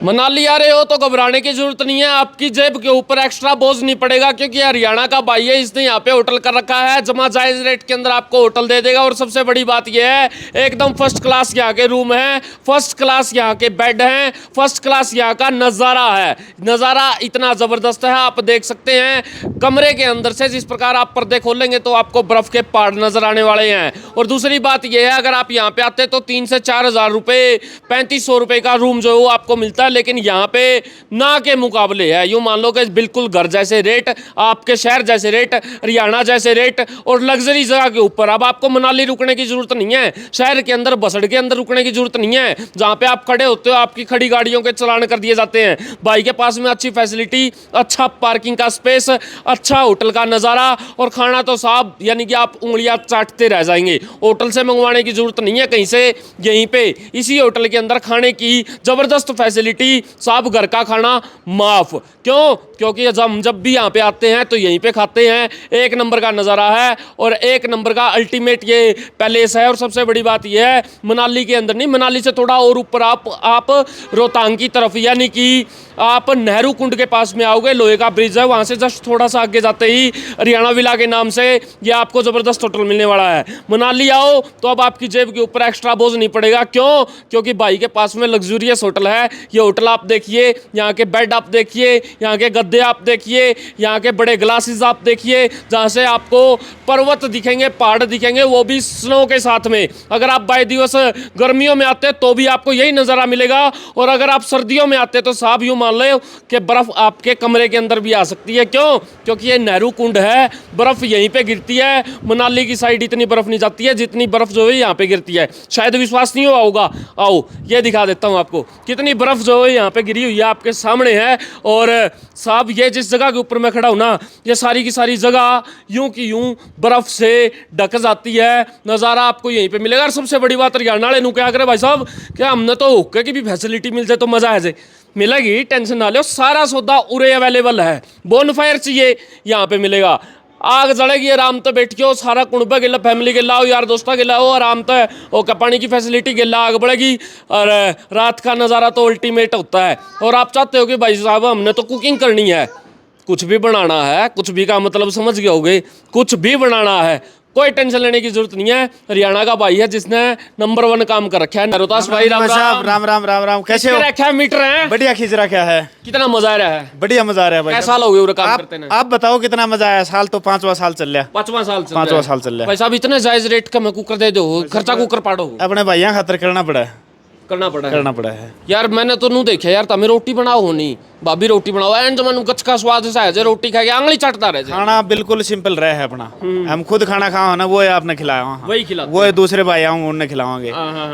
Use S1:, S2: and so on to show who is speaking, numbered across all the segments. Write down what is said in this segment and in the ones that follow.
S1: मनाली आ रहे हो तो घबराने की जरूरत नहीं है। आपकी जेब के ऊपर एक्स्ट्रा बोझ नहीं पड़ेगा, क्योंकि हरियाणा का भाई है, इसने यहाँ पे होटल कर रखा है। जमा जायज रेट के अंदर आपको होटल दे देगा। और सबसे बड़ी बात यह है, एकदम फर्स्ट क्लास यहाँ के रूम हैं, फर्स्ट क्लास यहाँ के बेड हैं, फर्स्ट क्लास यहाँ का नज़ारा है। नज़ारा इतना ज़बरदस्त है, आप देख सकते हैं कमरे के अंदर से जिस प्रकार आप पर्दे खोलेंगे तो आपको बर्फ़ के पहाड़ नज़र आने वाले हैं। और दूसरी बात यह है, अगर आप यहाँ पे आते तो 3 से 4 हज़ार रुपये, 3500 रुपये का रूम जो है वो आपको मिलता है। लेकिन यहाँ पे ना के मुकाबले है, यूं मान लो कि बिल्कुल घर जैसे रेट, आपके शहर जैसे रेट, हरियाणा जैसे रेट और लग्जरी जगह के ऊपर। अब आपको मनाली रुकने की जरूरत नहीं है, शहर के अंदर बसड़ के अंदर रुकने की जरूरत नहीं है। जहाँ पे आप खड़े होते हो आपकी खड़ी गाड़ियों के चलान कर दिए जाते हैं। भाई के पास में अच्छी फैसिलिटी, अच्छा पार्किंग का स्पेस, अच्छा होटल का नज़ारा और खाना तो साहब यानी कि आप उंगलियां चाटते रह जाएंगे। होटल से मंगवाने की जरूरत नहीं है कहीं से, यहीं पे इसी होटल के अंदर खाने की ज़बरदस्त फैसिलिटी, साहब घर का खाना माफ। क्यों? क्योंकि जब भी यहाँ पे आते हैं तो यहीं पे खाते हैं। एक नंबर का नज़ारा है और एक नंबर का अल्टीमेट ये पैलेस है। और सबसे बड़ी बात यह है, मनाली के अंदर नहीं, मनाली से थोड़ा और ऊपर आप रोहतांग की तरफ यानी कि आप नेहरू कुंड के पास में आओगे, लोहे का ब्रिज है, वहाँ से जस्ट थोड़ा सा आगे जाते ही हरियाणा विला के नाम से ये आपको ज़बरदस्त होटल मिलने वाला है। मनाली आओ तो अब आपकी जेब के ऊपर एक्स्ट्रा बोझ नहीं पड़ेगा। क्यों? क्योंकि भाई के पास में लग्जूरियस होटल है। ये होटल आप देखिए, यहाँ के बेड आप देखिए, यहाँ के गद्दे आप देखिए, यहाँ के बड़े ग्लासेस आप देखिए, जहाँ से आपको पर्वत दिखेंगे, पहाड़ दिखेंगे, वो भी स्नो के साथ में। अगर आप बाय दिवस गर्मियों में आते तो भी आपको यही नज़ारा मिलेगा, और अगर आप सर्दियों में आते तो साहब यूँ मान लो कि बर्फ़ आपके कमरे के अंदर भी आ सकती है। क्यों? क्योंकि ये नेहरू कुंड है, बर्फ़ यहीं पे गिरती है। मनाली की साइड इतनी बर्फ़ नहीं जाती है जितनी बर्फ़ जो है यहाँ पे गिरती है। शायद विश्वास नहीं होगा, आओ ये दिखा देता हूँ आपको कितनी बर्फ़ जो है यहाँ पे गिरी हुई है, आपके सामने है। और साहब ये जिस जगह के ऊपर मैं खड़ा हूँ ना, ये सारी की सारी जगह यूं की यूं बर्फ़ से ढक जाती है। नज़ारा आपको यहीं पे मिलेगा। और सबसे बड़ी बात, हरियाणा वाले नू क्या करे भाई साहब, क्या हमने तो हुक्के की भी फैसिलिटी मिल जाए तो मज़ा आ जाए, मिलेगी, टेंशन ना लो, सारा सौदा उरे अवेलेबल है। बोनफायर चाहिए यहाँ पे मिलेगा, आग जलेगी आराम तो बैठ के, सारा कुणबा गिला, फैमिली गिला हो, यार दोस्तों गिला हो, आराम तो और पानी की फैसिलिटी गिला, आग बढ़ेगी। और रात का नज़ारा तो अल्टीमेट होता है। और आप चाहते हो कि भाई साहब हमने तो कुकिंग करनी है, कुछ भी बनाना है, कुछ भी का मतलब समझ गए होगे, कुछ भी बनाना है, कोई टेंशन लेने की जरूरत नहीं है। हरियाणा का भाई है जिसने नंबर 1 काम कर रखा है। रोहतास भाई राम राम
S2: राम राम राम राम, कैसे हो?
S1: रखा है मीटर है,
S2: बढ़िया खींच रखा है।
S1: कितना मजा आ रहा है?
S2: बढ़िया मजा आ रहा है भाई।
S1: कैसा लोगे वो काम करते हैं?
S2: आप बताओ कितना मजा आया? साल तो 5वां साल चल रहा है।
S1: 5वां साल चल
S2: रहा है
S1: भाई साहब। इतने जायज रेट का मैं कुकर दे दो, खर्चा कुकर पाड़ो,
S2: अपने भाइयों खातर करना पड़ा है,
S1: करना पड़ा
S2: है
S1: यार। मैंने तो नू देखा यार, तमें रोटी बनाओ होनी, भाभी रोटी बनाओ, एंड जमानु गच का स्वाद सा है जे रोटी खा के आंगली चाटता रहे।
S2: खाना बिल्कुल सिंपल रहे है अपना। हम खुद खाना खाओ ना, वो है आपने खिलाया,
S1: वही खिला,
S2: वो है दूसरे भाई आऊँ उन्हें खिलाओगे।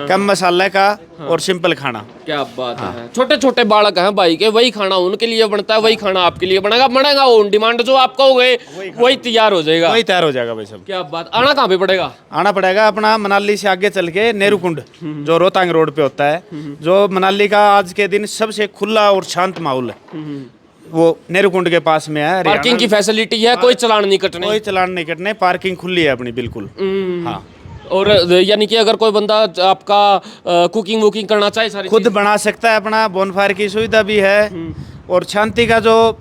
S2: कम मसाले का और सिंपल खाना।
S1: क्या बात है। छोटे छोटे बालक हैं भाई के, वही खाना उनके लिए बनता है, वही खाना आपके लिए बनेगा ऑन डिमांड। जो आप कहोगे वही तैयार हो जाएगा,
S2: वही तैयार हो जाएगा भाई साहब।
S1: क्या बात। आना कहाँ पे पड़ेगा?
S2: आना पड़ेगा अपना मनाली से आगे चल के नेहरू कुंड, जो रोहतांग रोड पे होता है, जो मनाली का आज के दिन सबसे खुला और शांत माहौल है, वो नेहरू कुंड के पास में है।
S1: पार्किंग की फैसिलिटी है, कोई चलान नहीं कटने,
S2: कोई चलान नहीं कटने, पार्किंग खुली है अपनी बिल्कुल। हाँ,
S1: और यानी कि अगर कोई बंदा आपका कुकिंग वुकिंग करना चाहे सारी
S2: खुद बना सकता है। अपना बोनफायर की सुविधा भी है। और शांति का, जो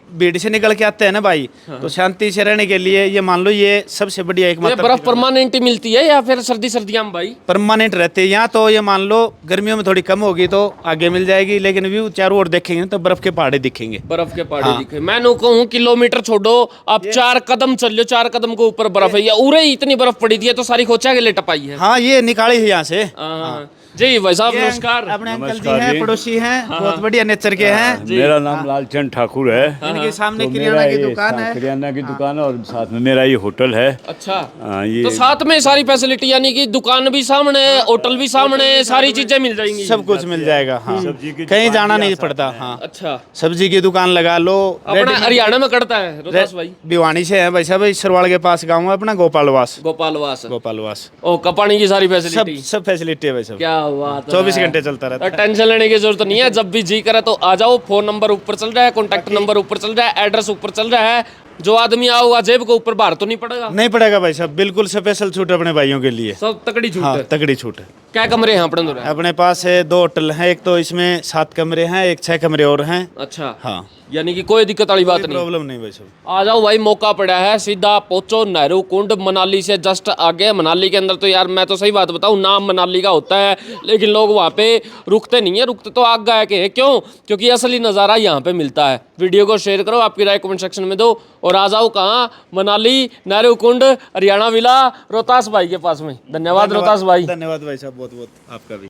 S2: भीड़ से निकल के आते हैं ना भाई, तो शांति से रहने के लिए ये मान लो ये सबसे बढ़िया एक मात्र।
S1: बर्फ परमानेंट मिलती है या फिर सर्दियाँ में भाई?
S2: परमानेंट रहते हैं यहाँ तो। ये मान लो गर्मियों में थोड़ी कम होगी तो आगे मिल जाएगी, लेकिन व्यू चारों ओर देखेंगे तो बर्फ के पहाड़े दिखेंगे।
S1: बर्फ के पहाड़े दिखे। मैं नु कहूँ किलोमीटर छोड़ो, आप 4 कदम चल लो, 4 कदम के ऊपर बर्फ है। उरे इतनी बर्फ पड़ी थी तो सारी खोचा के लिए टपाई है।
S2: हाँ, ये निकाली है यहाँ से।
S1: जी भाई साहब नमस्कार।
S2: अपने अंकल जी हैं, पड़ोसी हैं, बहुत बढ़िया नेचर के हैं।
S3: मेरा नाम लालचंद ठाकुर है।
S2: इनके सामने
S3: तो
S2: किराना की दुकान है,
S3: किराना की दुकान है, और साथ में मेरा ये होटल है।
S1: अच्छा,
S3: ये
S1: तो साथ में सारी फैसिलिटी, यानी कि दुकान भी सामने, होटल भी सामने, सारी चीजें मिल जाएंगी,
S2: सब कुछ मिल जाएगा। हाँ, कहीं जाना नहीं पड़ता। हाँ,
S1: अच्छा,
S2: सब्जी की दुकान लगा लो।
S1: अपना हरियाणा में करता है रोहतास भाई?
S2: भिवानी से है भाई साहब, सरवाड़ के पास गाँव है अपना, गोपालवास।
S1: गोपालवास। ओ, कपानी की सारी फैसिलिटी,
S2: सब फैसिलिटी है भाई साहब।
S1: क्या बात।
S2: 24 घंटे चलता रहता है।
S1: टेंशन लेने की जरूरत नहीं है, जब भी जी करे तो आ जाओ। फोन नंबर ऊपर चल रहा है, कॉन्टैक्ट नंबर ऊपर चल रहा है, एड्रेस ऊपर चल रहा है, जो आदमी आओगा जेब के ऊपर भार तो नहीं पड़ेगा?
S2: नहीं पड़ेगा भाई साहब, बिल्कुल स्पेशल छूट अपने भाइयों के लिए।
S1: सब तकड़ी छूट
S2: हाँ
S1: है।
S2: तगड़ी छूट है।
S1: क्या कमरे हैं अपने अंदर?
S2: अपने पास है 2 होटल हैं, एक तो इसमें 7 कमरे हैं, एक 6 कमरे और हैं।
S1: अच्छा,
S2: हाँ
S1: यानी कि कोई दिक्कत वाली बात
S2: कोई
S1: नहीं।
S2: प्रॉब्लम नहीं भाई साहब।
S1: आ जाओ भाई, मौका पड़ा है, सीधा पहुंचो नेहरू कुंड, मनाली से जस्ट आगे। मनाली के अंदर तो यार मैं तो सही बात बताऊं, नाम मनाली का होता है लेकिन लोग वहाँ पे रुकते नहीं है, रुकते तो आग गाय के हैं। क्यों? क्योंकि असली नज़ारा यहाँ पे मिलता है। वीडियो को शेयर करो, आपकी राय कमेंट सेक्शन में दो, और आ जाओ कहाँ? मनाली, नेहरू कुंड, हरियाणा विला, रोहतास भाई के पास में। धन्यवाद रोहतास भाई।
S2: धन्यवाद भाई साहब, बहुत बहुत आपका भी।